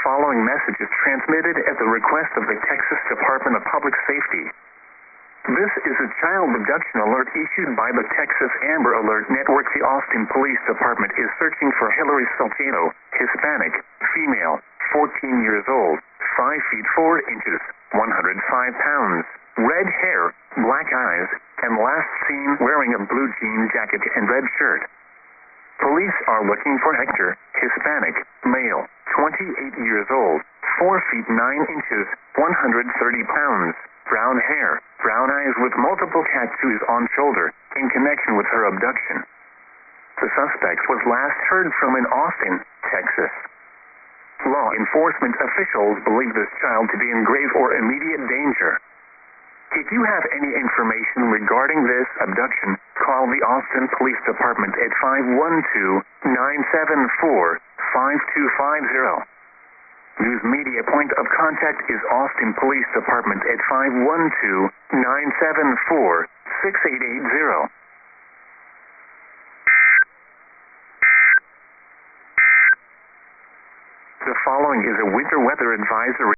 following message is transmitted at the request of the Texas Department of Public Safety. This is a child abduction alert issued by the Texas Amber Alert Network. The Austin Police Department is searching for Hillary SALCEDO, Hispanic, female, 14 years old, 5 feet 4 inches, 105 pounds, red hair, black eyes, and last seen wearing a blue jean jacket and red shirt. Police are looking for Hector, Hispanic, male, 28 years old, 4 feet 9 inches, 130 pounds, brown hair, brown eyes with multiple tattoos on shoulder, in connection with her abduction. The suspect was last heard from in Austin, Texas. Law enforcement officials believe this child to be in grave or immediate danger. If you have any information regarding this abduction, call the Austin Police Department at 512-974-5250. News media point of contact is Austin Police Department at 512-974-6880. The following is a winter weather advisory.